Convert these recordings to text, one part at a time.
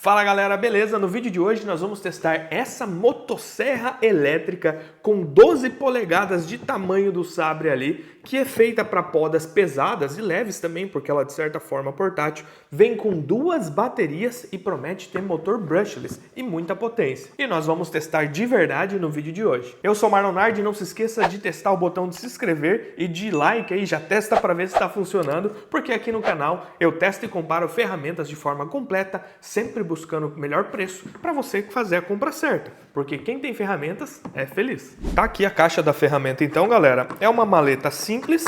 Fala galera, beleza? No vídeo de hoje nós vamos testar essa motosserra elétrica com 12 polegadas de tamanho do sabre ali, que é feita para podas pesadas e leves também, porque ela de certa forma portátil, vem com duas baterias e promete ter motor brushless e muita potência. E nós vamos testar de verdade no vídeo de hoje. Eu sou Marlon Nardi, não se esqueça de testar o botão de se inscrever e de like aí, já testa para ver se está funcionando, porque aqui no canal eu testo e comparo ferramentas de forma completa, sempre buscando o melhor preço para você fazer a compra certa, porque quem tem ferramentas é feliz. Tá aqui a caixa da ferramenta então, galera. É uma maleta simples,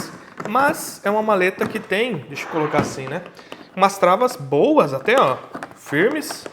mas é uma maleta que tem, deixa eu colocar assim, né? Umas travas boas até, ó, firmes.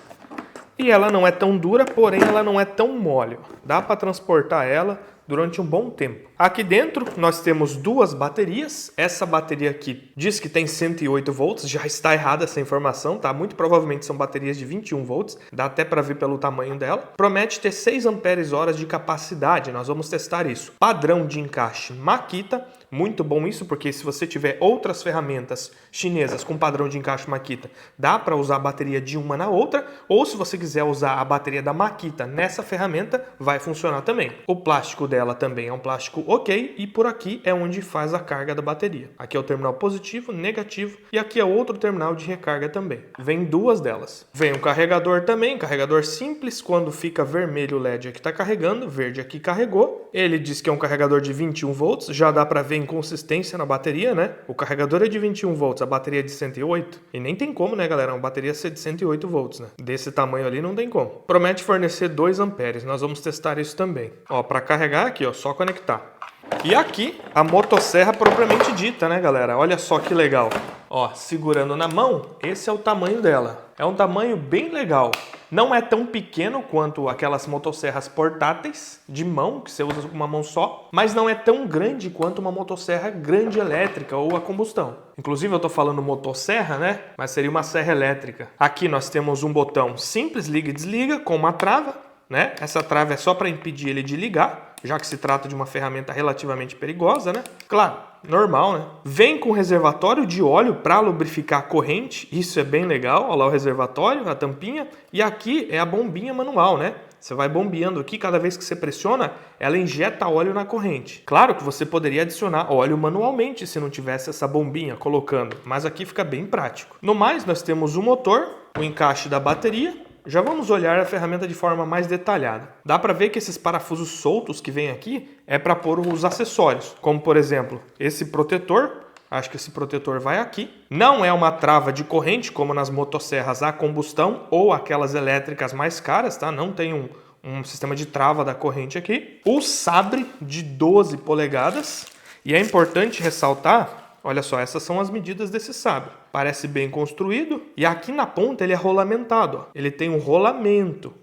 E ela não é tão dura, porém ela não é tão mole. Dá para transportar ela durante um bom tempo. Aqui dentro nós temos duas baterias. Essa bateria aqui diz que tem 108 volts, já está errada essa informação, tá? Muito provavelmente são baterias de 21 volts, dá até para ver pelo tamanho dela. Promete ter 6 ampères-hora de capacidade, nós vamos testar isso. Padrão de encaixe Makita, muito bom isso, porque se você tiver outras ferramentas chinesas com padrão de encaixe Makita, dá para usar a bateria de uma na outra, ou se você quiser usar a bateria da Makita nessa ferramenta, vai funcionar também. O plástico dela também é um plástico ok, e por aqui é onde faz a carga da bateria. Aqui é o terminal positivo, negativo, e aqui é outro terminal de recarga também. Vem duas delas. Vem um carregador também, carregador simples, quando fica vermelho o LED aqui está carregando, verde aqui carregou. Ele diz que é um carregador de 21 volts, já dá para ver inconsistência na bateria, né? O carregador é de 21 volts, a bateria é de 108, e nem tem como, né, galera, uma bateria ser de 108 volts, né? Desse tamanho ali não tem como. Promete fornecer 2 amperes, nós vamos testar isso também. Ó, para carregar aqui, ó, só conectar. E aqui, a motosserra propriamente dita, né, galera? Olha só que legal. Ó, segurando na mão, esse é o tamanho dela. É um tamanho bem legal. Não é tão pequeno quanto aquelas motosserras portáteis de mão, que você usa com uma mão só, mas não é tão grande quanto uma motosserra grande elétrica ou a combustão. Inclusive eu tô falando motosserra, né? Mas seria uma serra elétrica. Aqui nós temos um botão simples, liga e desliga, com uma trava, né? Essa trava é só para impedir ele de ligar, já que se trata de uma ferramenta relativamente perigosa, né? Claro, normal, né? Vem com reservatório de óleo para lubrificar a corrente, isso é bem legal. Olha lá o reservatório, a tampinha, e aqui é a bombinha manual, né? Você vai bombeando aqui, cada vez que você pressiona, ela injeta óleo na corrente. Claro que você poderia adicionar óleo manualmente se não tivesse essa bombinha colocando, mas aqui fica bem prático. No mais, nós temos o motor, o encaixe da bateria. Já vamos olhar a ferramenta de forma mais detalhada. Dá para ver que esses parafusos soltos que vem aqui é para pôr os acessórios, como por exemplo, esse protetor. Acho que esse protetor vai aqui. Não é uma trava de corrente como nas motosserras a combustão ou aquelas elétricas mais caras, tá? Não tem um sistema de trava da corrente aqui. O sabre de 12 polegadas. E é importante ressaltar, olha só, essas são as medidas desse sabre. Parece bem construído. E aqui na ponta ele é rolamentado, ó. Ele tem um rolamento.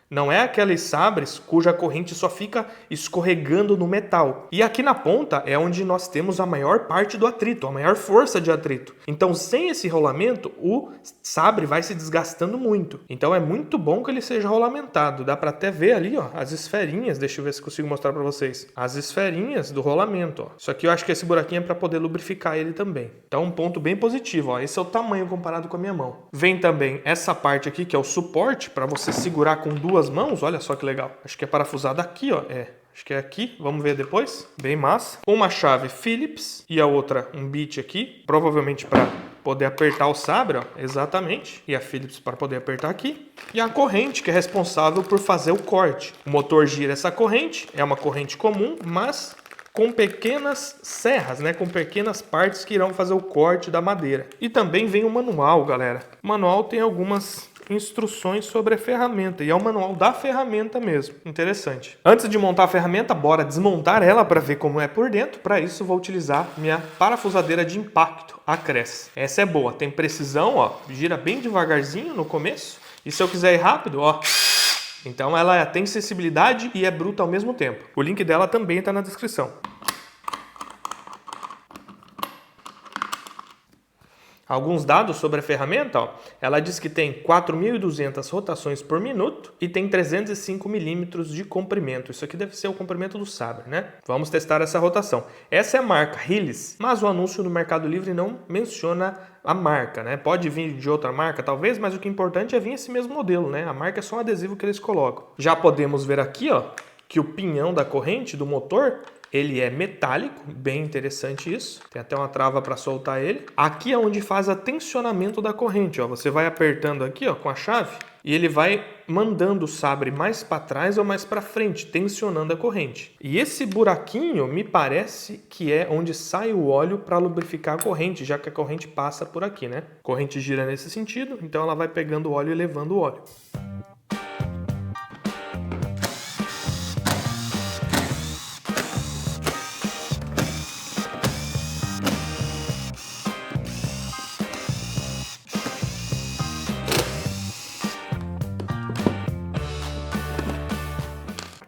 Não é aqueles sabres cuja corrente só fica escorregando no metal. E aqui na ponta é onde nós temos a maior parte do atrito, a maior força de atrito. Então, sem esse rolamento, o sabre vai se desgastando muito. Então, é muito bom que ele seja rolamentado. Dá para até ver ali, ó, as esferinhas. Deixa eu ver se consigo mostrar para vocês. As esferinhas do rolamento, ó. Isso aqui eu acho que esse buraquinho é para poder lubrificar ele também. Então, um ponto bem positivo, ó. Esse é o tamanho comparado com a minha mão. Vem também essa parte aqui, que é o suporte, para você segurar com duas mãos, olha só que legal. Acho que é parafusado aqui, ó. Acho que é aqui, vamos ver depois. Bem massa. Uma chave Phillips e a outra um bit aqui, provavelmente para poder apertar o sabre, ó. Exatamente. E a Phillips para poder apertar aqui. E a corrente que é responsável por fazer o corte. O motor gira essa corrente, é uma corrente comum, mas com pequenas serras, né? Com pequenas partes que irão fazer o corte da madeira. E também vem o manual, galera. O manual tem algumas instruções sobre a ferramenta, e é o manual da ferramenta mesmo. Interessante. Antes de montar a ferramenta, bora desmontar ela para ver como é por dentro. Para isso vou utilizar minha parafusadeira de impacto, a Cress. Essa é boa, tem precisão, ó, gira bem devagarzinho no começo, e se eu quiser ir rápido, ó, então ela tem sensibilidade e é bruta ao mesmo tempo. O link dela também está na descrição. Alguns dados sobre a ferramenta, ó. Ela diz que tem 4.200 rotações por minuto e tem 305 milímetros de comprimento. Isso aqui deve ser o comprimento do sabre, né? Vamos testar essa rotação. Essa é a marca Hillis, mas o anúncio no Mercado Livre não menciona a marca, né? Pode vir de outra marca, talvez, mas o que é importante é vir esse mesmo modelo, né? A marca é só um adesivo que eles colocam. Já podemos ver aqui, ó, que o pinhão da corrente do motor, ele é metálico, bem interessante isso. Tem até uma trava para soltar ele. Aqui é onde faz o tensionamento da corrente, ó. Você vai apertando aqui, ó, com a chave e ele vai mandando o sabre mais para trás ou mais para frente, tensionando a corrente. E esse buraquinho me parece que é onde sai o óleo para lubrificar a corrente, já que a corrente passa por aqui, né? A corrente gira nesse sentido, então ela vai pegando o óleo e levando o óleo.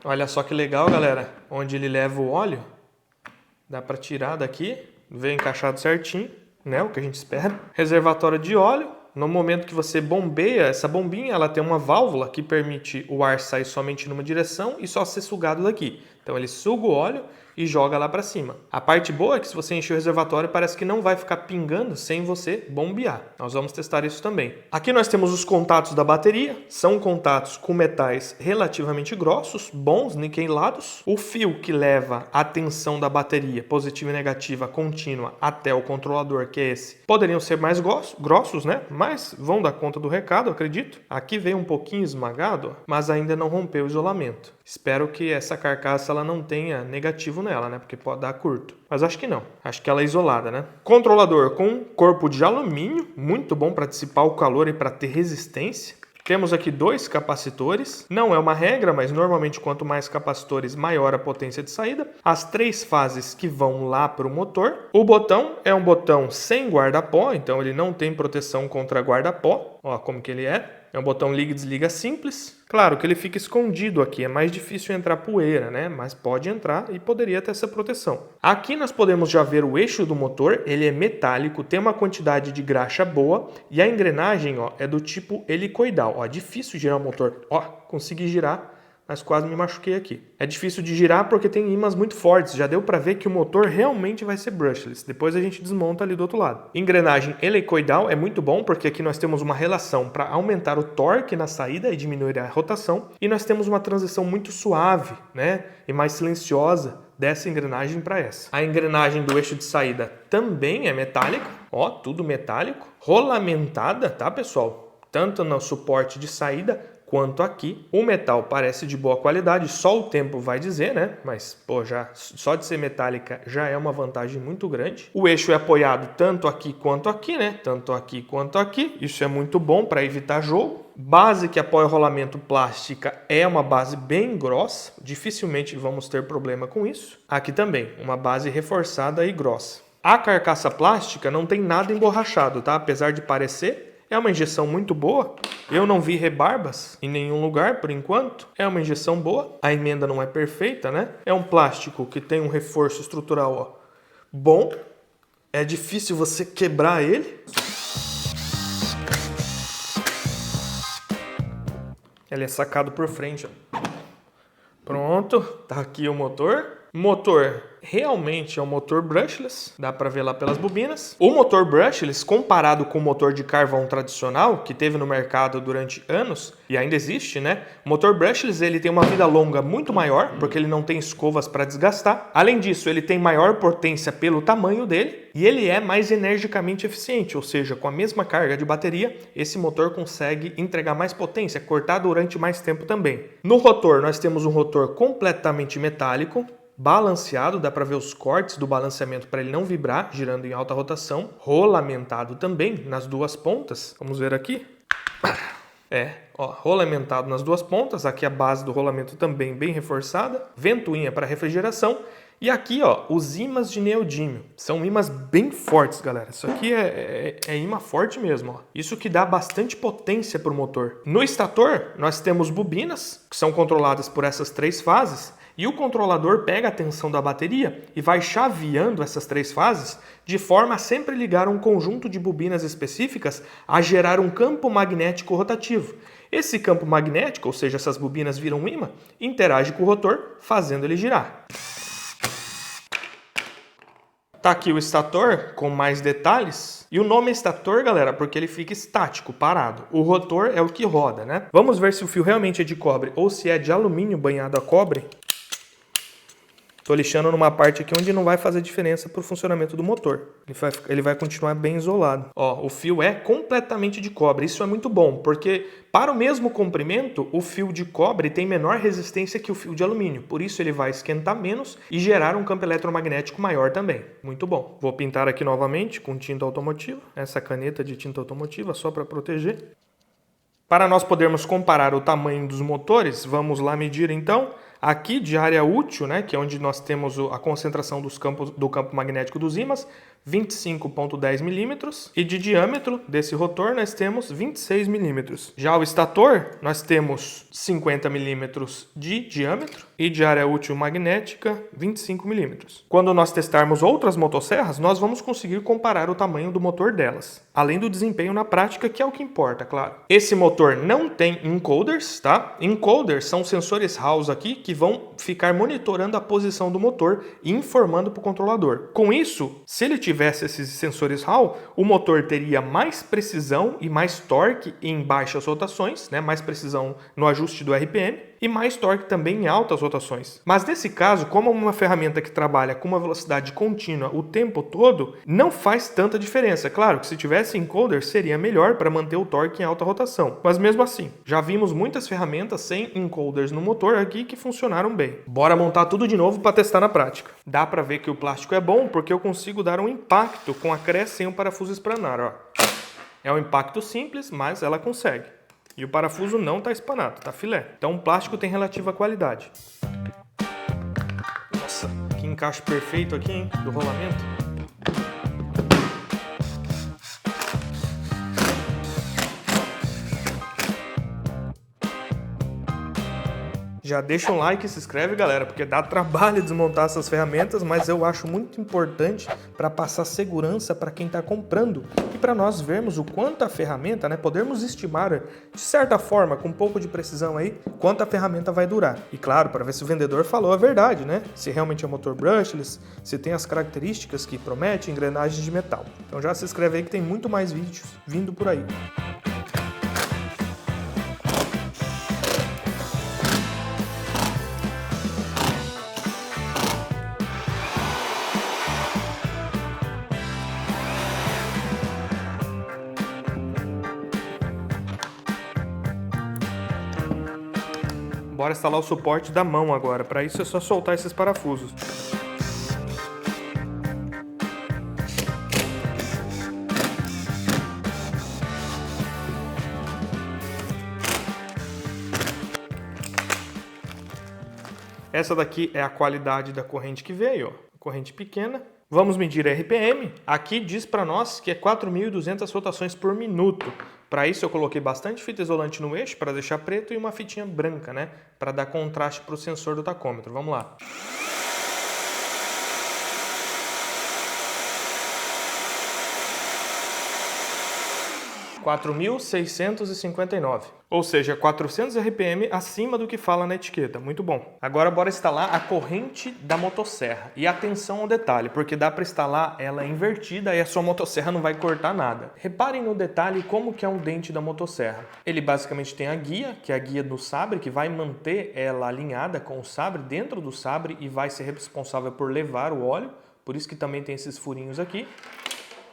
Olha só que legal, galera, onde ele leva o óleo, dá para tirar daqui, veio encaixado certinho, né, o que a gente espera. Reservatório de óleo, no momento que você bombeia, essa bombinha, ela tem uma válvula que permite o ar sair somente numa direção e só ser sugado daqui. Então ele suga o óleo e joga lá para cima. A parte boa é que se você encher o reservatório, parece que não vai ficar pingando sem você bombear. Nós vamos testar isso também. Aqui nós temos os contatos da bateria. São contatos com metais relativamente grossos, bons, niquelados. O fio que leva a tensão da bateria, positiva e negativa, contínua, até o controlador, que é esse, poderiam ser mais grossos, né? Mas vão dar conta do recado, acredito. Aqui veio um pouquinho esmagado, mas ainda não rompeu o isolamento. Espero que essa carcaça ela não tenha negativo nela, né? Porque pode dar curto. Mas acho que não. Acho que ela é isolada, né? Controlador com corpo de alumínio, muito bom para dissipar o calor e para ter resistência. Temos aqui 2 capacitores. Não é uma regra, mas normalmente quanto mais capacitores, maior a potência de saída. As 3 fases que vão lá para o motor. O botão é um botão sem guarda-pó, então ele não tem proteção contra guarda-pó. Ó como que ele é. É um botão liga e desliga simples. Claro que ele fica escondido aqui, é mais difícil entrar poeira, né? Mas pode entrar e poderia ter essa proteção. Aqui nós podemos já ver o eixo do motor, ele é metálico, tem uma quantidade de graxa boa e a engrenagem, ó, é do tipo helicoidal. Ó, difícil girar o motor. Ó, consegui girar, mas quase me machuquei aqui. É difícil de girar porque tem ímãs muito fortes. Já deu para ver que o motor realmente vai ser brushless. Depois a gente desmonta ali do outro lado. Engrenagem helicoidal é muito bom porque aqui nós temos uma relação para aumentar o torque na saída e diminuir a rotação. E nós temos uma transição muito suave, né? E mais silenciosa dessa engrenagem para essa. A engrenagem do eixo de saída também é metálica. Ó, tudo metálico. Rolamentada, tá, pessoal? Tanto no suporte de saída quanto aqui. O metal parece de boa qualidade, só o tempo vai dizer, né? Mas, pô, já só de ser metálica já é uma vantagem muito grande. O eixo é apoiado tanto aqui quanto aqui, né? Tanto aqui quanto aqui. Isso é muito bom para evitar jogo. Base que apoia o rolamento plástica é uma base bem grossa. Dificilmente vamos ter problema com isso. Aqui também, uma base reforçada e grossa. A carcaça plástica não tem nada emborrachado, tá? Apesar de parecer. É uma injeção muito boa. Eu não vi rebarbas em nenhum lugar por enquanto. É uma injeção boa. A emenda não é perfeita, né? É um plástico que tem um reforço estrutural, ó, bom. É difícil você quebrar ele. Ele é sacado por frente, ó. Pronto, tá aqui o motor. Motor realmente é um motor brushless, dá para ver lá pelas bobinas. O motor brushless, comparado com o motor de carvão tradicional, que teve no mercado durante anos, e ainda existe, né? O motor brushless ele tem uma vida longa muito maior, porque ele não tem escovas para desgastar. Além disso, ele tem maior potência pelo tamanho dele, e ele é mais energicamente eficiente, ou seja, com a mesma carga de bateria, esse motor consegue entregar mais potência, cortar durante mais tempo também. No rotor, nós temos um rotor completamente metálico, balanceado, dá para ver os cortes do balanceamento para ele não vibrar, girando em alta rotação. Rolamentado também nas 2 pontas. Vamos ver aqui. Ó, rolamentado nas 2 pontas. Aqui a base do rolamento também bem reforçada. Ventoinha para refrigeração. E aqui, ó, os ímãs de neodímio. São ímãs bem fortes, galera. Isso aqui é ímã forte mesmo, ó. Isso que dá bastante potência para o motor. No estator, nós temos bobinas, que são controladas por essas 3 fases. E o controlador pega a tensão da bateria e vai chaveando essas 3 fases de forma a sempre ligar um conjunto de bobinas específicas a gerar um campo magnético rotativo. Esse campo magnético, ou seja, essas bobinas viram um ímã, interage com o rotor, fazendo ele girar. Tá aqui o estator com mais detalhes. E o nome é estator, galera, porque ele fica estático, parado. O rotor é o que roda, né? Vamos ver se o fio realmente é de cobre ou se é de alumínio banhado a cobre. Tô lixando numa parte aqui onde não vai fazer diferença para o funcionamento do motor. Ele vai continuar bem isolado. Ó, o fio é completamente de cobre. Isso é muito bom, porque para o mesmo comprimento, o fio de cobre tem menor resistência que o fio de alumínio. Por isso ele vai esquentar menos e gerar um campo eletromagnético maior também. Muito bom. Vou pintar aqui novamente com tinta automotiva. Essa caneta de tinta automotiva só para proteger. Para nós podermos comparar o tamanho dos motores, vamos lá medir então. Aqui de área útil, né, que é onde nós temos a concentração do campo magnético dos ímãs, 25,10 milímetros. E de diâmetro desse rotor nós temos 26 milímetros. Já o estator, nós temos 50 milímetros de diâmetro e de área útil magnética, 25 milímetros. Quando nós testarmos outras motosserras, nós vamos conseguir comparar o tamanho do motor delas. Além do desempenho na prática, que é o que importa, claro. Esse motor não tem encoders, tá? Encoders são sensores Hall aqui que vão ficar monitorando a posição do motor e informando para o controlador. Com isso, se ele tivesse esses sensores Hall, o motor teria mais precisão e mais torque em baixas rotações, né? Mais precisão no ajuste do RPM e mais torque também em altas rotações. Mas nesse caso, como é uma ferramenta que trabalha com uma velocidade contínua o tempo todo, não faz tanta diferença. Claro que se tivesse encoder seria melhor para manter o torque em alta rotação. Mas mesmo assim, já vimos muitas ferramentas sem encoders no motor aqui que funcionaram bem. Bora montar tudo de novo para testar na prática. Dá para ver que o plástico é bom porque eu consigo dar um impacto com a crest sem o parafuso espanar. Ó. É um impacto simples, mas ela consegue. E o parafuso não está espanado, está filé. Então o plástico tem relativa qualidade. Nossa, que encaixe perfeito aqui, hein, do rolamento. Já deixa um like e se inscreve, galera, porque dá trabalho desmontar essas ferramentas, mas eu acho muito importante para passar segurança para quem está comprando e para nós vermos o quanto a ferramenta, né, podermos estimar, de certa forma, com um pouco de precisão aí, quanto a ferramenta vai durar. E claro, para ver se o vendedor falou a verdade, né? Se realmente é motor brushless, se tem as características que promete, engrenagens de metal. Então já se inscreve aí que tem muito mais vídeos vindo por aí. Bora instalar o suporte da mão agora. Para isso é só soltar esses parafusos. Essa daqui é a qualidade da corrente que veio, ó. Corrente pequena. Vamos medir a RPM. Aqui diz para nós que é 4.200 rotações por minuto. Para isso eu coloquei bastante fita isolante no eixo para deixar preto e uma fitinha branca, né? Para dar contraste para o sensor do tacômetro. Vamos lá. (4.659). Ou seja, 400 RPM acima do que fala na etiqueta. Muito bom. Agora bora instalar a corrente da motosserra. E atenção ao detalhe, porque dá para instalar ela invertida e a sua motosserra não vai cortar nada. Reparem no detalhe como que é um dente da motosserra. Ele basicamente tem a guia, que é a guia do sabre, que vai manter ela alinhada com o sabre dentro do sabre e vai ser responsável por levar o óleo. Por isso que também tem esses furinhos aqui.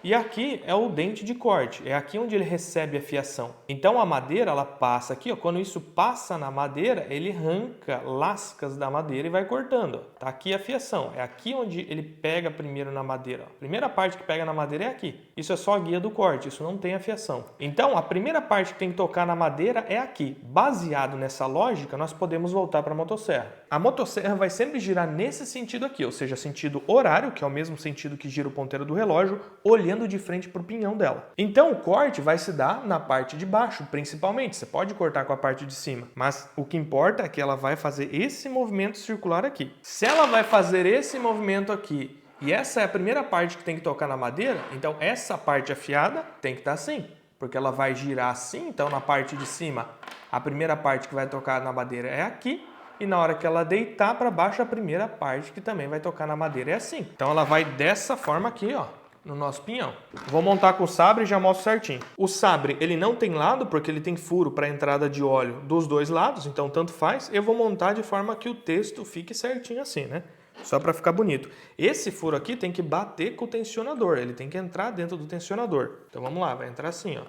E aqui é o dente de corte, é aqui onde ele recebe a fiação. Então a madeira, ela passa aqui, ó. Quando isso passa na madeira, ele arranca lascas da madeira e vai cortando. Ó. Tá aqui a fiação, é aqui onde ele pega primeiro na madeira. Ó. A primeira parte que pega na madeira é aqui. Isso é só a guia do corte, isso não tem a fiação. Então a primeira parte que tem que tocar na madeira é aqui. Baseado nessa lógica, nós podemos voltar para a motosserra. A motosserra vai sempre girar nesse sentido aqui, ou seja, sentido horário, que é o mesmo sentido que gira o ponteiro do relógio, olhando olhando de frente para o pinhão dela. Então o corte vai se dar na parte de baixo, principalmente. Você pode cortar com a parte de cima, mas o que importa é que ela vai fazer esse movimento circular aqui. Se ela vai fazer esse movimento aqui, e essa é a primeira parte que tem que tocar na madeira, então essa parte afiada tem que estar assim, porque ela vai girar assim, então na parte de cima, a primeira parte que vai tocar na madeira é aqui, e na hora que ela deitar para baixo, a primeira parte que também vai tocar na madeira é assim. Então ela vai dessa forma aqui, ó, no nosso pinhão. Vou montar com o sabre e já mostro certinho. O sabre, ele não tem lado, porque ele tem furo para entrada de óleo dos dois lados, então tanto faz. Eu vou montar de forma que o texto fique certinho assim, né? Só para ficar bonito. Esse furo aqui tem que bater com o tensionador, ele tem que entrar dentro do tensionador. Então vamos lá, vai entrar assim, ó.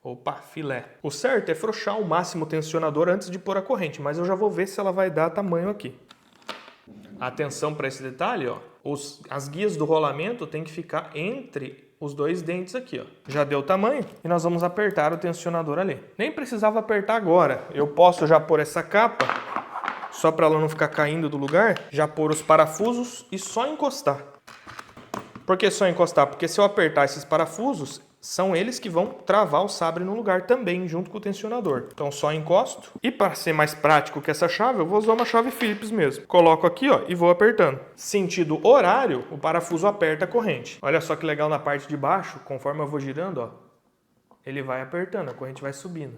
Opa, filé. O certo é frouxar ao máximo o tensionador antes de pôr a corrente, mas eu já vou ver se ela vai dar tamanho aqui. Atenção para esse detalhe, ó. As guias do rolamento tem que ficar entre os dois dentes aqui, ó. Já deu tamanho e nós vamos apertar o tensionador ali. Nem precisava apertar agora. Eu posso já pôr essa capa, só para ela não ficar caindo do lugar, já pôr os parafusos e só encostar. Por que só encostar? Porque se eu apertar esses parafusos, são eles que vão travar o sabre no lugar também, junto com o tensionador. Então só encosto. E para ser mais prático que essa chave, eu vou usar uma chave Phillips mesmo. Coloco aqui, ó, e vou apertando. Sentido horário, o parafuso aperta a corrente. Olha só que legal na parte de baixo, conforme eu vou girando, ó, ele vai apertando, a corrente vai subindo.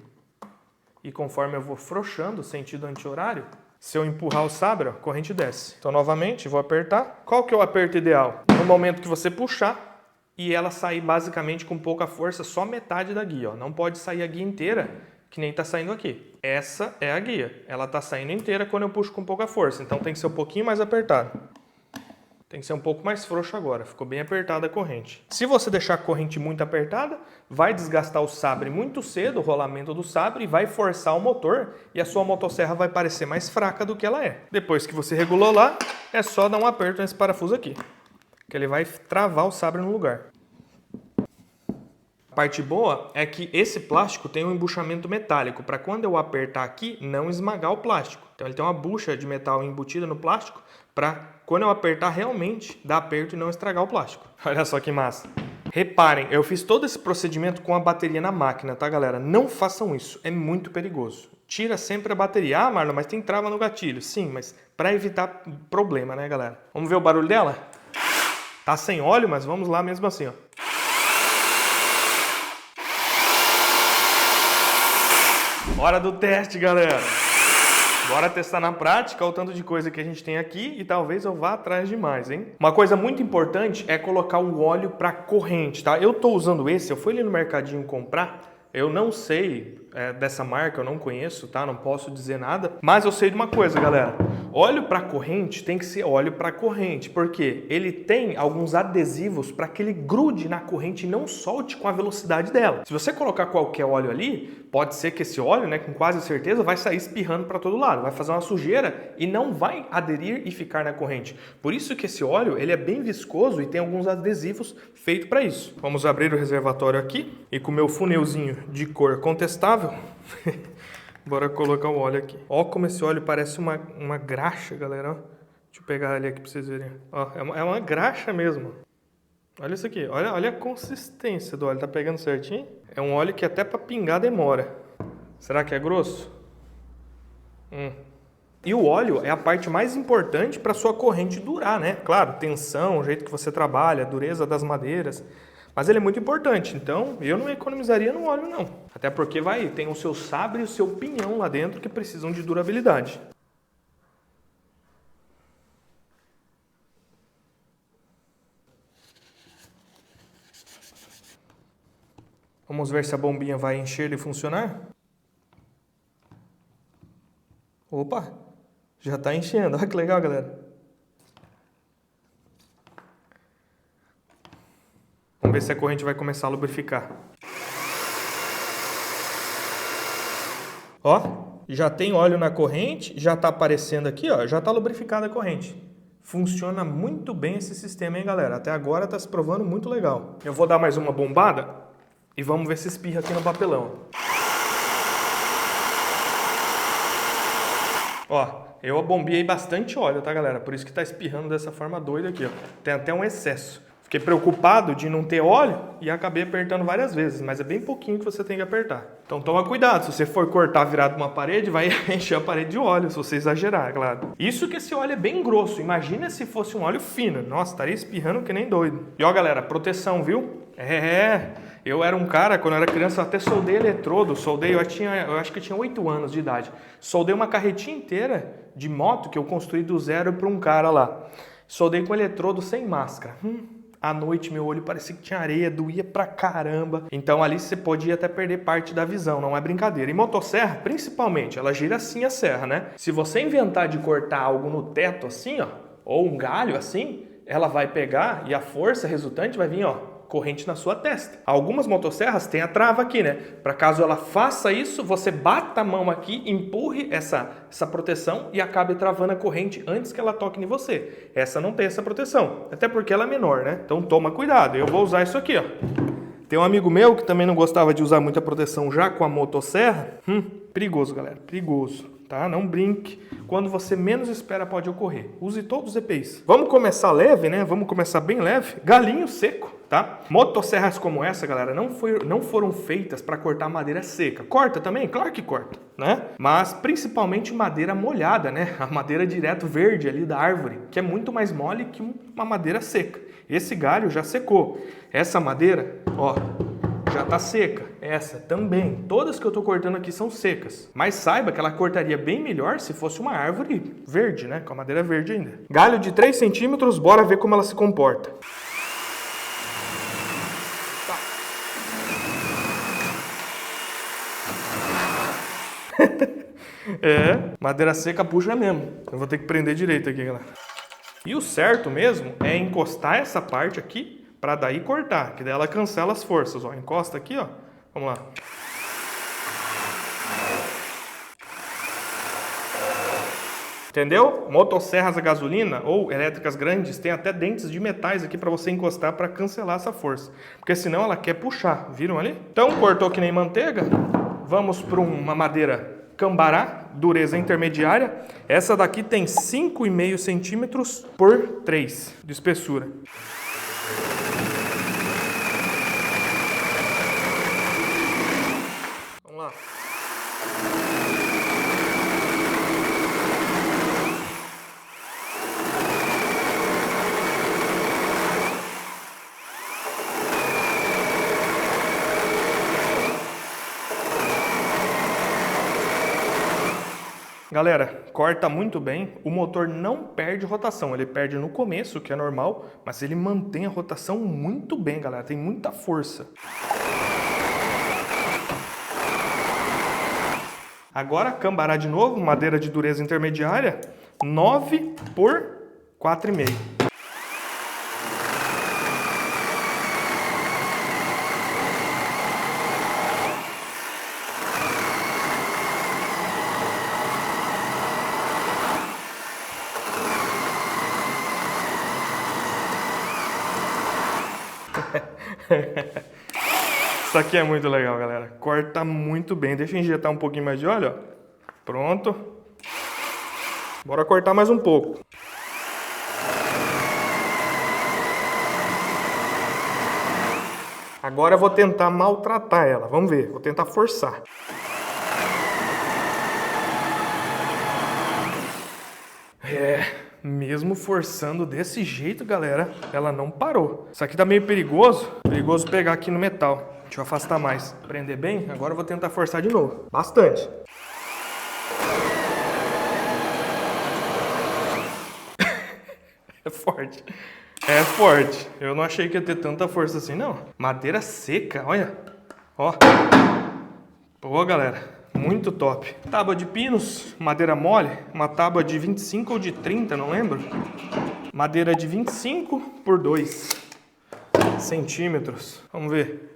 E conforme eu vou frouxando, sentido anti-horário, se eu empurrar o sabre, ó, a corrente desce. Então novamente, vou apertar. Qual que é o aperto ideal? No momento que você puxar, e ela sair basicamente com pouca força, só metade da guia, ó. Não pode sair a guia inteira, que nem está saindo aqui. Essa é a guia. Ela está saindo inteira quando eu puxo com pouca força, então tem que ser um pouquinho mais apertado. Tem que ser um pouco mais frouxo agora, ficou bem apertada a corrente. Se você deixar a corrente muito apertada, vai desgastar o sabre muito cedo, o rolamento do sabre, e vai forçar o motor, e a sua motosserra vai parecer mais fraca do que ela é. Depois que você regulou lá, é só dar um aperto nesse parafuso aqui, que ele vai travar o sabre no lugar. A parte boa é que esse plástico tem um embuchamento metálico, para quando eu apertar aqui, não esmagar o plástico. Então ele tem uma bucha de metal embutida no plástico, para quando eu apertar realmente, dar aperto e não estragar o plástico. Olha só que massa. Reparem, eu fiz todo esse procedimento com a bateria na máquina, tá galera? Não façam isso, é muito perigoso. Tira sempre a bateria. Ah, Marlon, mas tem trava no gatilho. Sim, mas para evitar problema, né galera? Vamos ver o barulho dela? Tá sem óleo, mas vamos lá mesmo assim, ó. Hora do teste, galera. Bora testar na prática o tanto de coisa que a gente tem aqui e talvez eu vá atrás de mais, hein? Uma coisa muito importante é colocar o óleo para corrente, tá? Eu tô usando esse, eu fui ali no mercadinho comprar. Eu não sei dessa marca, eu não conheço, tá? Não posso dizer nada. Mas eu sei de uma coisa, galera. Óleo para corrente tem que ser óleo para corrente, porque ele tem alguns adesivos para que ele grude na corrente e não solte com a velocidade dela. Se você colocar qualquer óleo ali, pode ser que esse óleo, né, com quase certeza, vai sair espirrando para todo lado, vai fazer uma sujeira e não vai aderir e ficar na corrente. Por isso que esse óleo, ele é bem viscoso e tem alguns adesivos feitos para isso. Vamos abrir o reservatório aqui e com o meu funilzinho de cor contestável, bora colocar o óleo aqui. Ó como esse óleo parece uma graxa, galera. Ó. Deixa eu pegar ele aqui para vocês verem. Ó, é uma graxa mesmo. Olha isso aqui, olha a consistência do óleo, tá pegando certinho? É um óleo que até para pingar demora. Será que é grosso? E o óleo é a parte mais importante para sua corrente durar, né? Claro, tensão, o jeito que você trabalha, a dureza das madeiras. Mas ele é muito importante, então eu não economizaria no óleo não. Até porque tem o seu sabre e o seu pinhão lá dentro que precisam de durabilidade. Vamos ver se a bombinha vai encher e funcionar. Opa, já está enchendo, olha que legal, galera. Vamos ver se a corrente vai começar a lubrificar. Ó, já tem óleo na corrente, já está aparecendo aqui, ó, já está lubrificada a corrente. Funciona muito bem esse sistema, hein, galera? Até agora está se provando muito legal. Eu vou dar mais uma bombada e vamos ver se espirra aqui no papelão. Ó, eu bombeei bastante óleo, tá, galera? Por isso que tá espirrando dessa forma doida aqui, ó. Tem até um excesso. Fiquei preocupado de não ter óleo e acabei apertando várias vezes, mas é bem pouquinho que você tem que apertar. Então toma cuidado, se você for cortar virado uma parede, vai encher a parede de óleo, se você exagerar, claro. Isso que esse óleo é bem grosso, imagina se fosse um óleo fino. Nossa, estaria espirrando que nem doido. E ó galera, proteção, viu? Eu era um cara, quando eu era criança, eu até soldei eletrodo, eu acho que eu tinha 8 anos de idade. Soldei uma carretinha inteira de moto que eu construí do zero para um cara lá. Soldei com eletrodo sem máscara. À noite meu olho parecia que tinha areia, doía pra caramba. Então ali você podia até perder parte da visão, não é brincadeira. E motosserra, principalmente, ela gira assim a serra, né? Se você inventar de cortar algo no teto assim, ó, ou um galho assim, ela vai pegar e a força resultante vai vir, ó, corrente na sua testa. Algumas motosserras têm a trava aqui, né? Para caso ela faça isso, você bata a mão aqui, empurre essa proteção e acabe travando a corrente antes que ela toque em você. Essa não tem essa proteção, até porque ela é menor, né? Então toma cuidado. Eu vou usar isso aqui, ó. Tem um amigo meu que também não gostava de usar muita proteção já com a motosserra. Perigoso, galera, perigoso. Tá? Não brinque. Quando você menos espera pode ocorrer. Use todos os EPIs. Vamos começar leve, né? Vamos começar bem leve. Galinho seco, tá? Motosserras como essa, galera, não foram feitas para cortar madeira seca. Corta também? Claro que corta, né? Mas principalmente madeira molhada, né? A madeira direto verde ali da árvore, que é muito mais mole que uma madeira seca. Esse galho já secou. Essa madeira, ó, já tá seca. Essa também. Todas que eu tô cortando aqui são secas. Mas saiba que ela cortaria bem melhor se fosse uma árvore verde, né? Com a madeira verde ainda. Galho de 3 centímetros, bora ver como ela se comporta. Madeira seca puxa mesmo. Eu vou ter que prender direito aqui, galera. E o certo mesmo é encostar essa parte aqui para daí cortar, que daí ela cancela as forças, ó. Encosta aqui, ó. Vamos lá. Entendeu? Motosserras a gasolina ou elétricas grandes tem até dentes de metais aqui para você encostar para cancelar essa força, porque senão ela quer puxar. Viram ali? Então cortou que nem manteiga. Vamos para uma madeira cambará, dureza intermediária. Essa daqui tem 5,5 centímetros por 3 de espessura. Vamos lá. Galera, corta muito bem, o motor não perde rotação, ele perde no começo, que é normal, mas ele mantém a rotação muito bem, galera, tem muita força. Agora, cambará de novo, madeira de dureza intermediária, 9 por 4,5. Isso aqui é muito legal, galera. Corta muito bem. Deixa eu injetar um pouquinho mais de óleo, ó. Pronto. Bora cortar mais um pouco. Agora eu vou tentar maltratar ela. Vamos ver. Vou tentar forçar. Mesmo forçando desse jeito, galera, ela não parou. Isso aqui tá meio perigoso. Perigoso pegar aqui no metal. Deixa eu afastar mais. Prender bem. Agora eu vou tentar forçar de novo. Bastante. É forte. É forte. Eu não achei que ia ter tanta força assim, não. Madeira seca, olha. Ó. Pô, galera. Muito top. Tábua de pinos, madeira mole, uma tábua de 25 ou de 30, não lembro. Madeira de 25 por 2 centímetros. Vamos ver.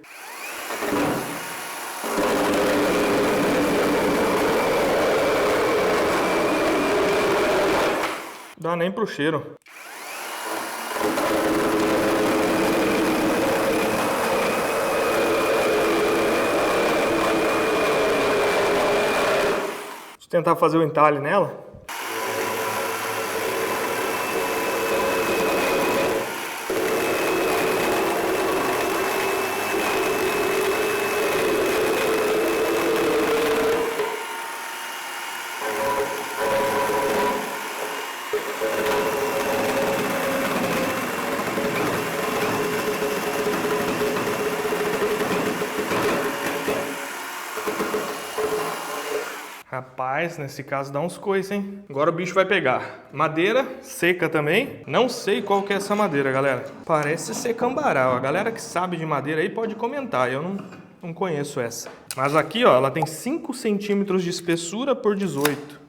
Dá nem pro cheiro. Tentar fazer o entalhe nela. Rapaz, nesse caso dá uns coices, hein? Agora o bicho vai pegar. Madeira seca também. Não sei qual que é essa madeira, galera. Parece ser cambará. A galera que sabe de madeira aí pode comentar. Eu não conheço essa. Mas aqui, ó, ela tem 5 centímetros de espessura por 18.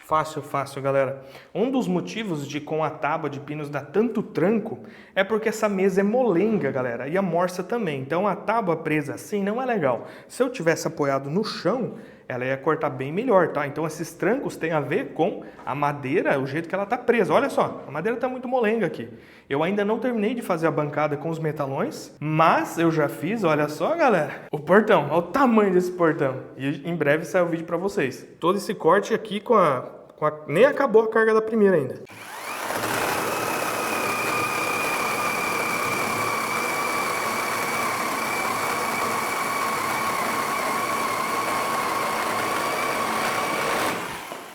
Fácil, fácil, galera. Um dos motivos de com a tábua de pinos dar tanto tranco é porque essa mesa é molenga, galera, e a morsa também. Então a tábua presa assim não é legal. Se eu tivesse apoiado no chão, ela ia cortar bem melhor, tá? Então esses trancos têm a ver com a madeira, o jeito que ela tá presa. Olha só, a madeira tá muito molenga aqui. Eu ainda não terminei de fazer a bancada com os metalões, mas eu já fiz, olha só, galera, o portão. Olha o tamanho desse portão. E em breve sai o vídeo pra vocês. Todo esse corte aqui nem acabou a carga da primeira ainda.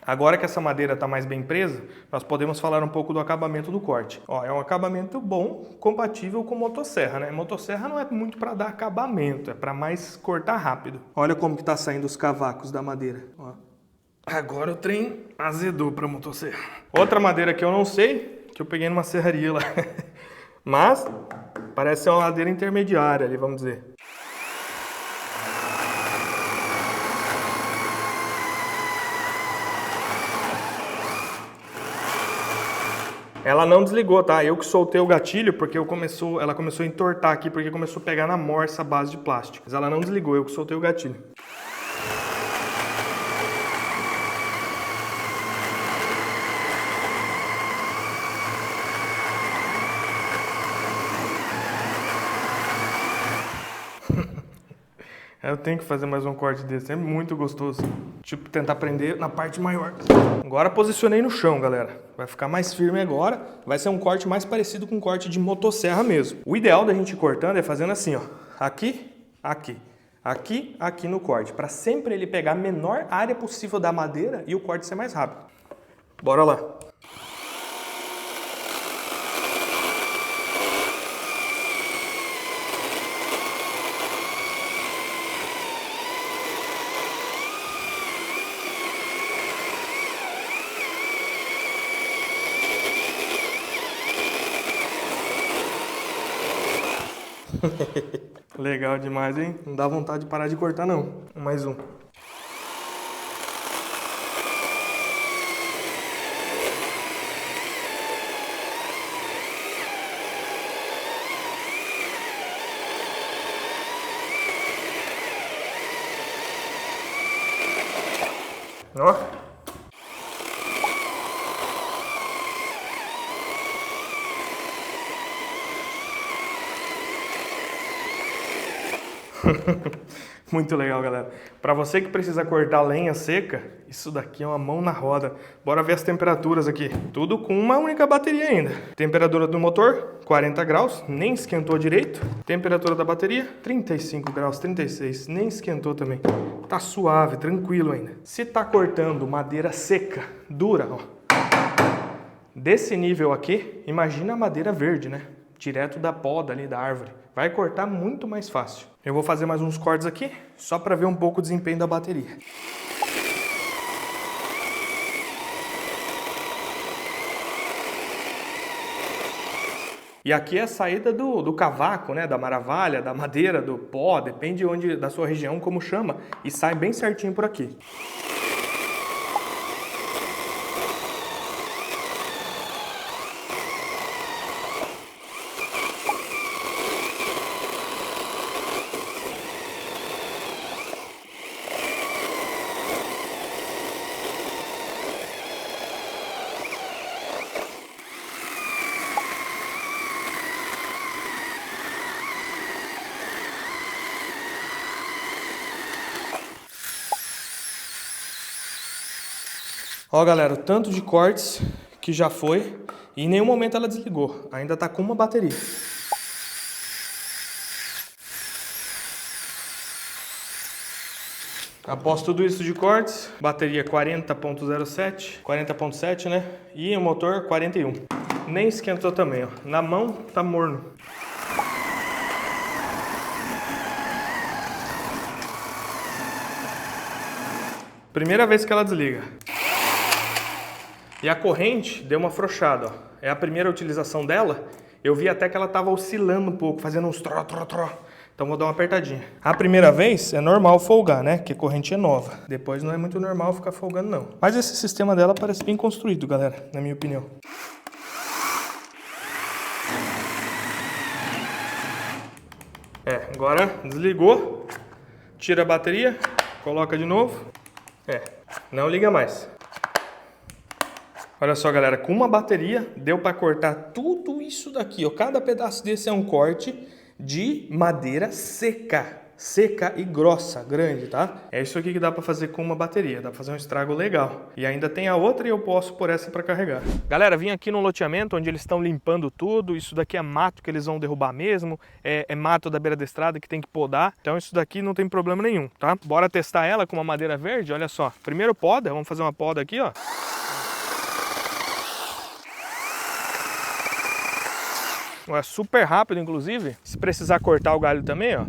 Agora que essa madeira está mais bem presa, nós podemos falar um pouco do acabamento do corte. Ó, é um acabamento bom, compatível com motosserra, né? Motosserra não é muito para dar acabamento, é para mais cortar rápido. Olha como que tá saindo os cavacos da madeira. Ó. Agora o trem azedou para motosserra. Outra madeira que eu não sei, que eu peguei numa serraria lá. Mas parece ser uma madeira intermediária ali, vamos dizer. Ela não desligou, tá? Eu que soltei o gatilho porque ela começou a entortar aqui porque começou a pegar na morsa a base de plástico. Mas ela não desligou, eu que soltei o gatilho. Eu tenho que fazer mais um corte desse, é muito gostoso. Tipo, tentar prender na parte maior. Agora posicionei no chão, galera. Vai ficar mais firme agora. Vai ser um corte mais parecido com um corte de motosserra mesmo. O ideal da gente ir cortando é fazendo assim, ó. Aqui, aqui. Aqui, aqui no corte. Para sempre ele pegar a menor área possível da madeira e o corte ser mais rápido. Bora lá. Legal demais, hein? Não dá vontade de parar de cortar, não. Mais um. Ó. Muito legal, galera. Para você que precisa cortar lenha seca, isso daqui é uma mão na roda. Bora ver as temperaturas aqui. Tudo com uma única bateria ainda. Temperatura do motor, 40 graus, nem esquentou direito. Temperatura da bateria, 35 graus, 36, nem esquentou também. Tá suave, tranquilo ainda. Se tá cortando madeira seca, dura, ó, desse nível aqui, imagina a madeira verde, né? Direto da poda ali da árvore. Vai cortar muito mais fácil. Eu vou fazer mais uns cortes aqui, só para ver um pouco o desempenho da bateria. E aqui é a saída do cavaco, né? Da maravalha, da madeira, do pó, depende da sua região, como chama, e sai bem certinho por aqui. Ó, galera, o tanto de cortes que já foi e em nenhum momento ela desligou. Ainda tá com uma bateria. Após tudo isso de cortes, bateria 40.07, 40.7, né? E o motor 41. Nem esquentou também, ó. Na mão tá morno. Primeira vez que ela desliga. E a corrente deu uma afrouxada, ó. É a primeira utilização dela. Eu vi até que ela tava oscilando um pouco, fazendo uns tró. Então vou dar uma apertadinha. A primeira vez é normal folgar, né? Que a corrente é nova. Depois não é muito normal ficar folgando, não. Mas esse sistema dela parece bem construído, galera, na minha opinião. Agora desligou. Tira a bateria, coloca de novo. Não liga mais. Olha só, galera, com uma bateria deu para cortar tudo isso daqui, ó. Cada pedaço desse é um corte de madeira seca e grossa, grande, tá? É isso aqui que dá para fazer com uma bateria, dá para fazer um estrago legal. E ainda tem a outra e eu posso pôr essa para carregar. Galera, vim aqui no loteamento onde eles estão limpando tudo. Isso daqui é mato que eles vão derrubar mesmo, é mato da beira da estrada que tem que podar. Então isso daqui não tem problema nenhum, tá? Bora testar ela com uma madeira verde, olha só. Primeiro poda, vamos fazer uma poda aqui, ó. É super rápido, inclusive. Se precisar cortar o galho também, ó.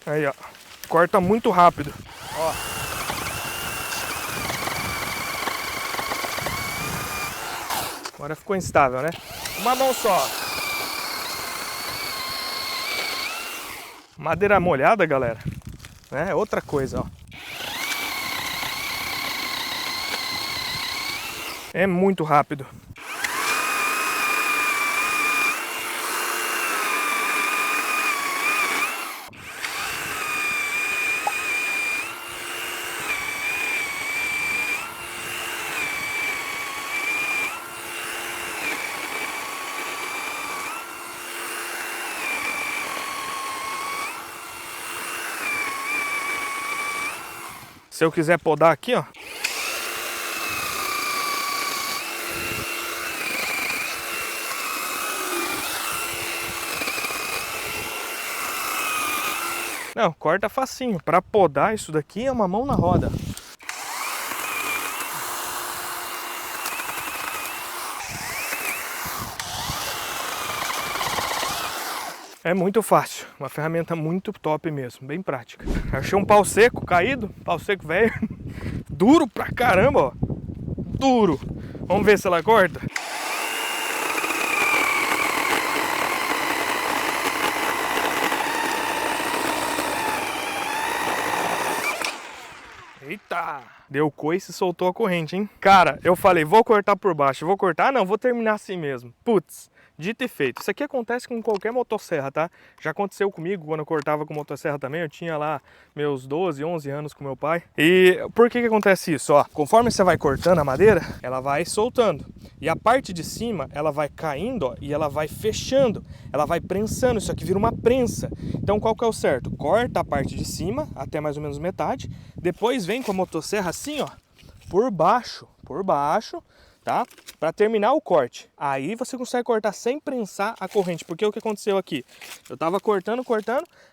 Aí, ó. Corta muito rápido. Ó. Agora ficou instável, né? Uma mão só. Madeira molhada, galera. É outra coisa, ó. É muito rápido. Se eu quiser podar aqui, ó. Não, corta facinho. Para podar isso daqui é uma mão na roda. É muito fácil, uma ferramenta muito top mesmo, bem prática. Achei um pau seco caído, pau seco velho, duro pra caramba, ó. Duro. Vamos ver se ela corta. Eita! Deu coice e soltou a corrente, hein? Cara, eu falei, vou cortar por baixo, vou cortar? Não, vou terminar assim mesmo. Putz, dito e feito. Isso aqui acontece com qualquer motosserra, tá? Já aconteceu comigo quando eu cortava com motosserra também. Eu tinha lá meus 12, 11 anos com meu pai. E por que acontece isso? Ó, conforme você vai cortando a madeira, ela vai soltando. E a parte de cima, ela vai caindo, ó, e ela vai fechando. Ela vai prensando, isso aqui vira uma prensa. Então qual que é o certo? Corta a parte de cima, até mais ou menos metade. Depois vem com a motosserra assim, ó, por baixo, tá? Para terminar o corte. Aí você consegue cortar sem prensar a corrente. Porque o que aconteceu aqui? Eu tava cortando,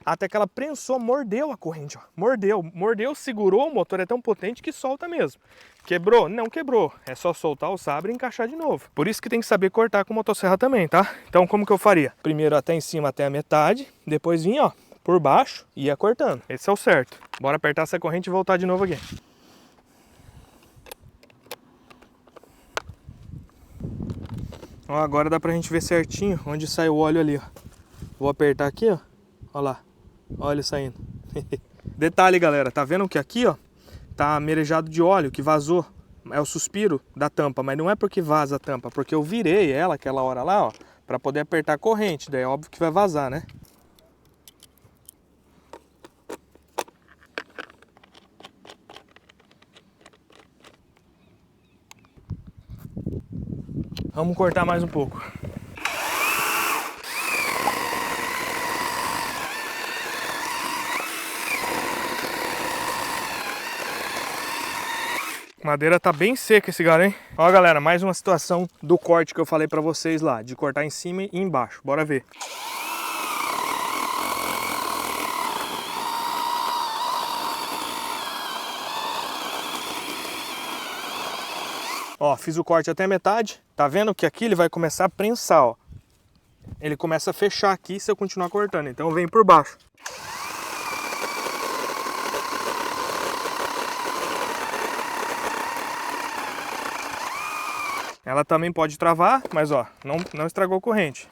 até que ela prensou, mordeu a corrente, ó. Mordeu, segurou, o motor é tão potente que solta mesmo. Quebrou? Não quebrou. É só soltar o sabre e encaixar de novo. Por isso que tem que saber cortar com motosserra também, tá? Então como que eu faria? Primeiro até em cima, até a metade. Depois vinha, ó, por baixo e ia cortando. Esse é o certo. Bora apertar essa corrente e voltar de novo aqui. Ó, agora dá pra gente ver certinho onde sai o óleo ali, ó. Vou apertar aqui, ó. Ó lá. Óleo saindo. Detalhe, galera. Tá vendo que aqui, ó, tá merejado de óleo que vazou. É o suspiro da tampa, mas não é porque vaza a tampa, porque eu virei ela aquela hora lá, ó, pra poder apertar a corrente. Daí é óbvio que vai vazar, né? Vamos cortar mais um pouco. Madeira tá bem seca esse galho, hein? Ó, galera, mais uma situação do corte que eu falei pra vocês lá, de cortar em cima e embaixo. Bora ver. Ó, fiz o corte até metade. Tá vendo que aqui ele vai começar a prensar, ó. Ele começa a fechar aqui se eu continuar cortando. Então vem por baixo. Ela também pode travar, mas ó, não estragou a corrente.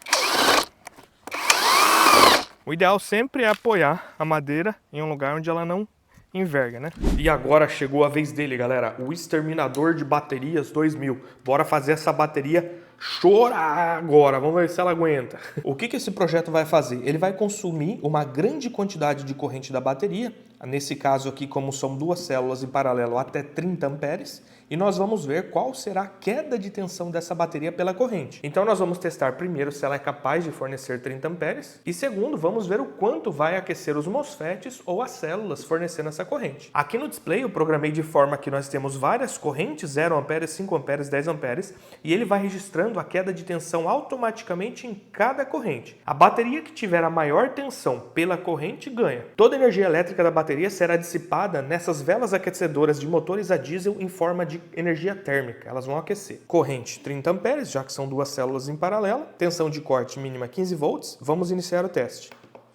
O ideal sempre é apoiar a madeira em um lugar onde ela não enverga, né? E agora chegou a vez dele, galera. O Exterminador de Baterias 2000. Bora fazer essa bateria chorar agora. Vamos ver se ela aguenta. O que esse projeto vai fazer? Ele vai consumir uma grande quantidade de corrente da bateria. Nesse caso aqui, como são duas células em paralelo, até 30 amperes. E nós vamos ver qual será a queda de tensão dessa bateria pela corrente. Então nós vamos testar primeiro se ela é capaz de fornecer 30 amperes. E segundo, vamos ver o quanto vai aquecer os MOSFETs ou as células fornecendo essa corrente. Aqui no display eu programei de forma que nós temos várias correntes, 0 amperes, 5 amperes, 10 amperes. E ele vai registrando a queda de tensão automaticamente em cada corrente. A bateria que tiver a maior tensão pela corrente ganha. Toda a energia elétrica da bateria será dissipada nessas velas aquecedoras de motores a diesel em forma de energia térmica. Elas vão aquecer. Corrente 30 amperes, já que são duas células em paralelo. Tensão de corte mínima 15 volts. Vamos iniciar o teste.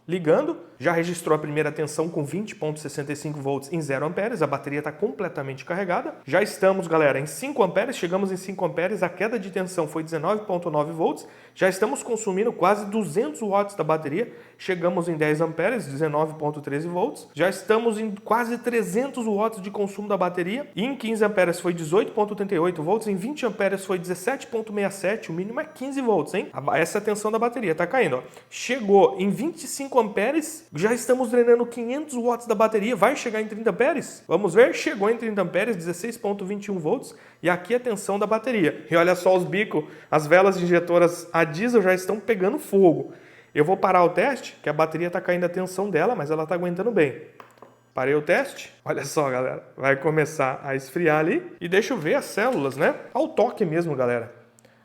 Ligando, já registrou a primeira tensão com 20,65 volts em 0 amperes, a bateria está completamente carregada. Já estamos, galera, em 5 amperes, chegamos em 5 amperes, a queda de tensão foi 19,9 volts, já estamos consumindo quase 200 watts da bateria, chegamos em 10 amperes, 19,13 volts, já estamos em quase 300 watts de consumo da bateria, e em 15 amperes foi 18,88 volts, em 20 amperes foi 17,67, o mínimo é 15 volts, hein? Essa tensão da bateria está caindo, ó. Chegou em 25 amperes, já estamos drenando 500 watts da bateria, vai chegar em 30 amperes? Vamos ver, chegou em 30 amperes, 16,21 volts, e aqui a tensão da bateria. E olha só os bicos, as velas injetoras a diesel já estão pegando fogo. Eu vou parar o teste, que a bateria está caindo a tensão dela, mas ela está aguentando bem. Parei o teste, olha só, galera, vai começar a esfriar ali, e deixa eu ver as células, né? Ao toque mesmo, galera.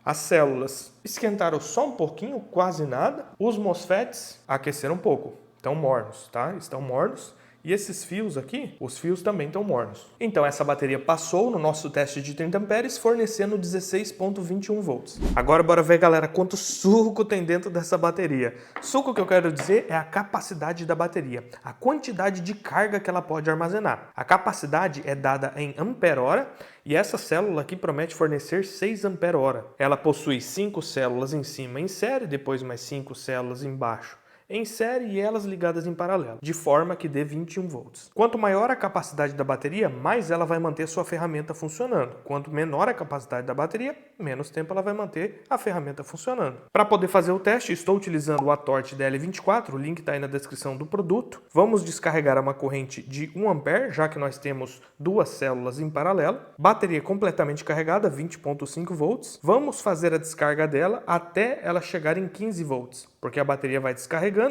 As células esquentaram só um pouquinho, quase nada. Os MOSFETs aqueceram um pouco. Estão mornos, tá? Estão mornos. E esses fios aqui, os fios também estão mornos. Então essa bateria passou no nosso teste de 30 amperes, fornecendo 16,21 volts. Agora bora ver, galera, quanto suco tem dentro dessa bateria. Suco que eu quero dizer é a capacidade da bateria, a quantidade de carga que ela pode armazenar. A capacidade é dada em ampere-hora e essa célula aqui promete fornecer 6 ampere-hora. Ela possui 5 células em cima em série, depois mais 5 células embaixo em série e elas ligadas em paralelo, de forma que dê 21 volts. Quanto maior a capacidade da bateria, mais ela vai manter sua ferramenta funcionando. Quanto menor a capacidade da bateria, menos tempo ela vai manter a ferramenta funcionando. Para poder fazer o teste, estou utilizando o Atorte DL24, o link está aí na descrição do produto. Vamos descarregar uma corrente de 1 ampere, já que nós temos duas células em paralelo. Bateria completamente carregada, 20,5 volts. Vamos fazer a descarga dela até ela chegar em 15 volts, porque a bateria vai descarregando,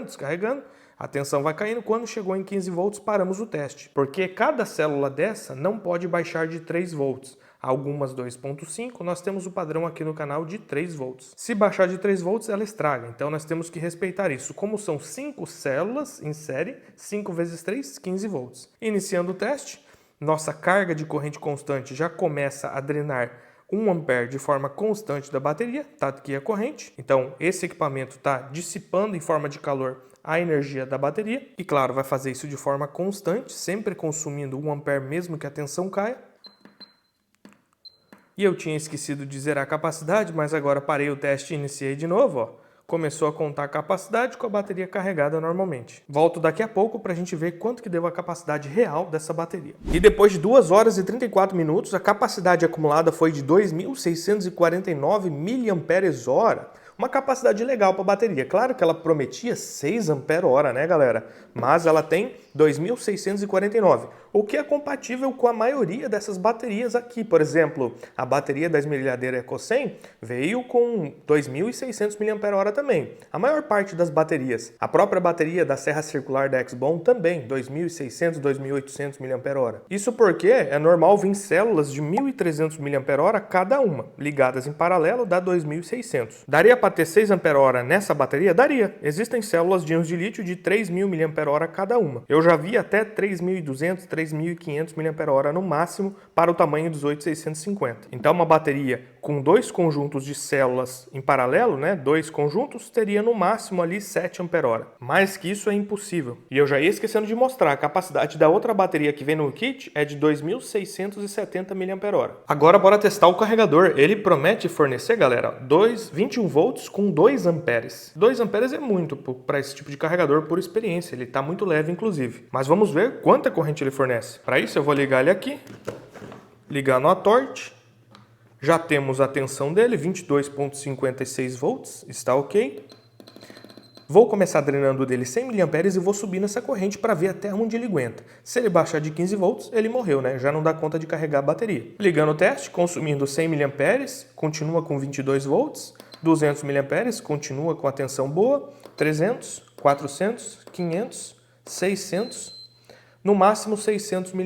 a tensão vai caindo. Quando chegou em 15 volts, paramos o teste, porque cada célula dessa não pode baixar de 3 volts. Algumas 2,5, nós temos o padrão aqui no canal de 3 volts. Se baixar de 3 volts, ela estraga, então nós temos que respeitar isso. Como são 5 células em série, 5 vezes 3, 15 volts. Iniciando o teste, nossa carga de corrente constante já começa a drenar 1 ampere de forma constante da bateria, está aqui a corrente. Então, esse equipamento está dissipando em forma de calor a energia da bateria. E, claro, vai fazer isso de forma constante, sempre consumindo 1 ampere mesmo que a tensão caia. E eu tinha esquecido de zerar a capacidade, mas agora parei o teste e iniciei de novo, ó. Começou a contar a capacidade com a bateria carregada normalmente. Volto daqui a pouco para a gente ver quanto que deu a capacidade real dessa bateria. E depois de 2 horas e 34 minutos, a capacidade acumulada foi de 2.649 mAh. Uma capacidade legal para a bateria. Claro que ela prometia 6 ampere-hora, né, galera? Mas ela tem 2.649, o que é compatível com a maioria dessas baterias aqui. Por exemplo, a bateria da esmerilhadeira Eco 100 veio com 2.600 mAh também. A maior parte das baterias. A própria bateria da serra circular da Exbon também, 2.600, 2.800 mAh. Isso porque é normal vir células de 1.300 mAh cada uma, ligadas em paralelo, dá 2.600. Daria para ter 6 ampere-hora nessa bateria? Daria. Existem células de íons de lítio de 3.000 mAh cada uma. Eu já vi até 3.200, 3.500 mAh no máximo para o tamanho 18650. Então uma bateria com 2 conjuntos de células em paralelo, né, 2 conjuntos, teria no máximo ali 7 Ah. Mais que isso é impossível. E eu já ia esquecendo de mostrar, a capacidade da outra bateria que vem no kit é de 2.670 mAh. Agora bora testar o carregador. Ele promete fornecer, galera, 21 volts com 2 amperes. 2 amperes é muito para esse tipo de carregador por experiência, ele está muito leve inclusive. Mas vamos ver quanta corrente ele fornece. Para isso eu vou ligar ele aqui, ligar no torte. Já temos a tensão dele, 22,56 volts, está ok. Vou começar drenando dele 100 mA e vou subir nessa corrente para ver até onde ele aguenta. Se ele baixar de 15 volts, ele morreu, né? Já não dá conta de carregar a bateria. Ligando o teste, consumindo 100 mA, continua com 22 volts. 200 mA, continua com a tensão boa. 300, 400, 500, 600... no máximo 600 mA.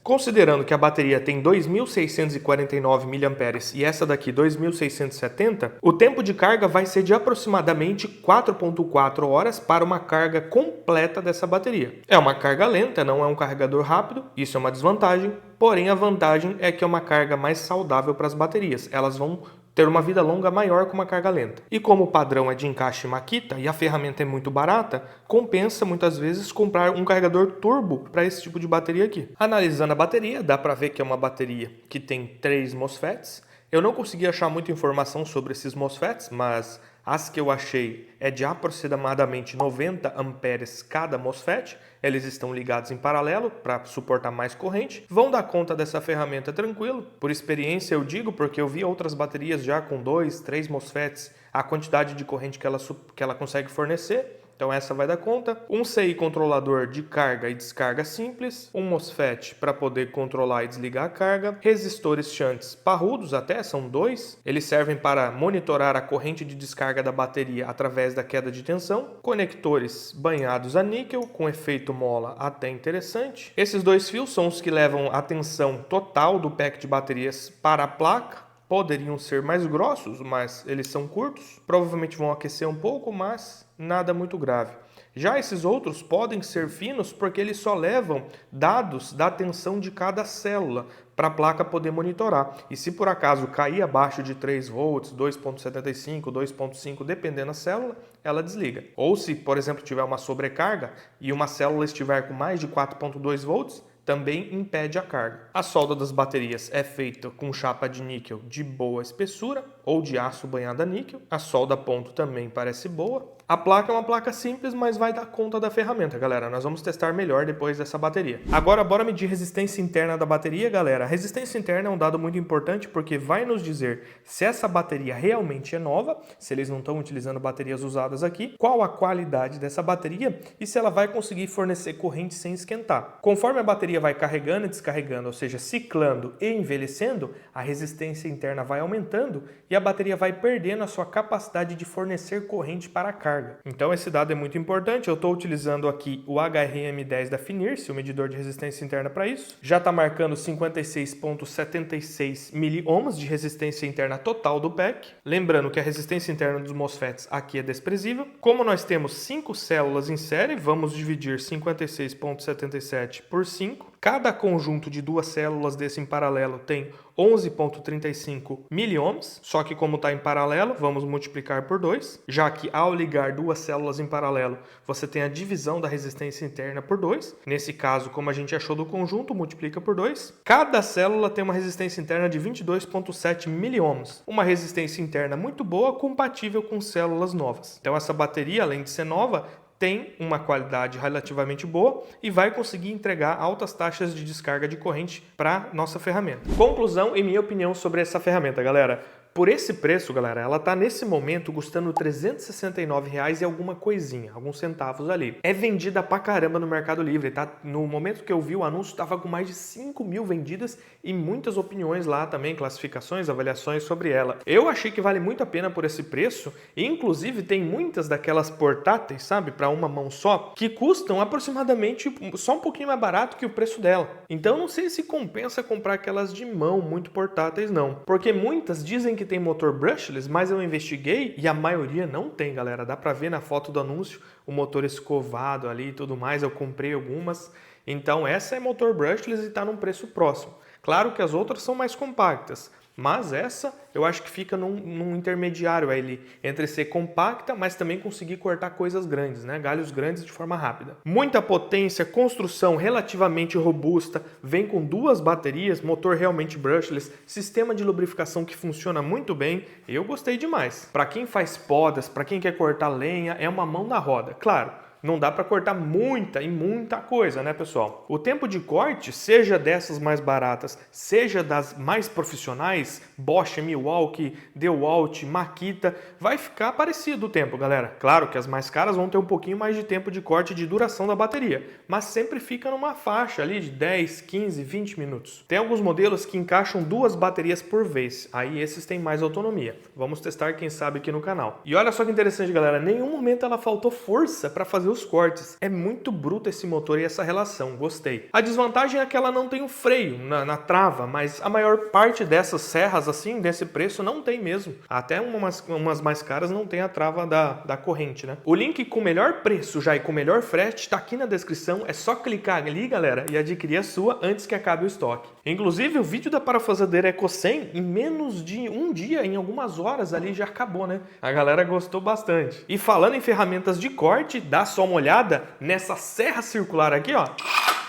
Considerando que a bateria tem 2.649 mA e essa daqui 2.670, o tempo de carga vai ser de aproximadamente 4,4 horas para uma carga completa dessa bateria. É uma carga lenta, não é um carregador rápido, isso é uma desvantagem, porém a vantagem é que é uma carga mais saudável para as baterias, elas vão ter uma vida longa maior com uma carga lenta. E como o padrão é de encaixe Makita e a ferramenta é muito barata, compensa muitas vezes comprar um carregador turbo para esse tipo de bateria aqui. Analisando a bateria, dá para ver que é uma bateria que tem 3 MOSFETs. Eu não consegui achar muita informação sobre esses MOSFETs, mas as que eu achei é de aproximadamente 90 amperes cada MOSFET. Eles estão ligados em paralelo para suportar mais corrente. Vão dar conta dessa ferramenta tranquilo. Por experiência eu digo, porque eu vi outras baterias já com 2, 3 MOSFETs, a quantidade de corrente que ela consegue fornecer. Então essa vai dar conta. Um CI controlador de carga e descarga simples. Um MOSFET para poder controlar e desligar a carga. Resistores shunts parrudos até, são 2. Eles servem para monitorar a corrente de descarga da bateria através da queda de tensão. Conectores banhados a níquel com efeito mola até interessante. Esses 2 fios são os que levam a tensão total do pack de baterias para a placa. Poderiam ser mais grossos, mas eles são curtos. Provavelmente vão aquecer um pouco, mas nada muito grave. Já esses outros podem ser finos porque eles só levam dados da tensão de cada célula para a placa poder monitorar. E se por acaso cair abaixo de 3 volts, 2.75, 2.5, dependendo da célula, ela desliga. Ou se, por exemplo, tiver uma sobrecarga e uma célula estiver com mais de 4.2 volts, também impede a carga. A solda das baterias é feita com chapa de níquel de boa espessura ou de aço banhado a níquel. A solda a ponto também parece boa. A placa é uma placa simples, mas vai dar conta da ferramenta, galera. Nós vamos testar melhor depois dessa bateria. Agora, bora medir resistência interna da bateria, galera. A resistência interna é um dado muito importante porque vai nos dizer se essa bateria realmente é nova, se eles não estão utilizando baterias usadas aqui, qual a qualidade dessa bateria e se ela vai conseguir fornecer corrente sem esquentar. Conforme a bateria vai carregando e descarregando, ou seja, ciclando e envelhecendo, a resistência interna vai aumentando e a bateria vai perdendo a sua capacidade de fornecer corrente para a carga. Então esse dado é muito importante. Eu estou utilizando aqui o HRM10 da Finirce, o medidor de resistência interna para isso. Já está marcando 56,76 miliohms de resistência interna total do pack. Lembrando que a resistência interna dos MOSFETs aqui é desprezível. Como nós temos 5 células em série, vamos dividir 56,77 por 5. Cada conjunto de 2 células desse em paralelo tem 11,35 miliohms, só que como está em paralelo, vamos multiplicar por 2, já que ao ligar 2 células em paralelo, você tem a divisão da resistência interna por 2. Nesse caso, como a gente achou do conjunto, multiplica por 2. Cada célula tem uma resistência interna de 22,7 miliohms, uma resistência interna muito boa, compatível com células novas. Então essa bateria, além de ser nova, tem uma qualidade relativamente boa e vai conseguir entregar altas taxas de descarga de corrente para nossa ferramenta. Conclusão e minha opinião sobre essa ferramenta, galera. Por esse preço, galera, ela tá nesse momento custando R$ 369 e alguma coisinha, alguns centavos ali. É vendida pra caramba no Mercado Livre, tá? No momento que eu vi o anúncio, tava com mais de 5 mil vendidas e muitas opiniões lá também, classificações, avaliações sobre ela. Eu achei que vale muito a pena por esse preço e inclusive tem muitas daquelas portáteis, sabe, para uma mão só, que custam aproximadamente só um pouquinho mais barato que o preço dela. Então não sei se compensa comprar aquelas de mão muito portáteis não, porque muitas dizem que tem motor brushless, mas eu investiguei e a maioria não tem, galera. Dá pra ver na foto do anúncio o motor escovado ali e tudo mais. Eu comprei algumas Então essa é motor brushless e está num preço próximo. Claro que as outras são mais compactas, mas essa eu acho que fica num intermediário ali, entre ser compacta, mas também conseguir cortar coisas grandes, né? Galhos grandes de forma rápida. Muita potência, construção relativamente robusta, vem com 2 baterias, motor realmente brushless, sistema de lubrificação que funciona muito bem, eu gostei demais. Para quem faz podas, para quem quer cortar lenha, é uma mão na roda. Claro, não dá para cortar muita coisa, né, pessoal? O tempo de corte, seja dessas mais baratas, seja das mais profissionais, Bosch, Milwaukee, DeWalt, Makita, vai ficar parecido o tempo, galera. Claro que as mais caras vão ter um pouquinho mais de tempo de corte e de duração da bateria, mas sempre fica numa faixa ali de 10, 15, 20 minutos. Tem alguns modelos que encaixam 2 baterias por vez, aí esses têm mais autonomia. Vamos testar, quem sabe, aqui no canal. E olha só que interessante, galera, em nenhum momento ela faltou força para fazer os cortes. É muito bruto esse motor e essa relação, gostei. A desvantagem é que ela não tem o freio na trava, mas a maior parte dessas serras assim, desse preço, não tem mesmo. Até umas mais caras não tem a trava da corrente, né? O link com o melhor preço já e com o melhor frete tá aqui na descrição, é só clicar ali, galera, e adquirir a sua antes que acabe o estoque. Inclusive, o vídeo da parafusadeira Eco 100, em menos de um dia, em algumas horas ali, já acabou, né? A galera gostou bastante. E falando em ferramentas de corte, dá só uma olhada nessa serra circular aqui, ó,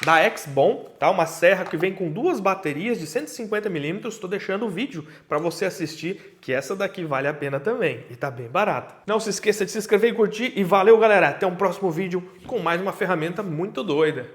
da X-Bom, tá? Uma serra que vem com 2 baterias de 150 mm. Estou deixando o vídeo para você assistir, que essa daqui vale a pena também e tá bem barata. Não se esqueça de se inscrever e curtir, e valeu, galera! Até um próximo vídeo com mais uma ferramenta muito doida.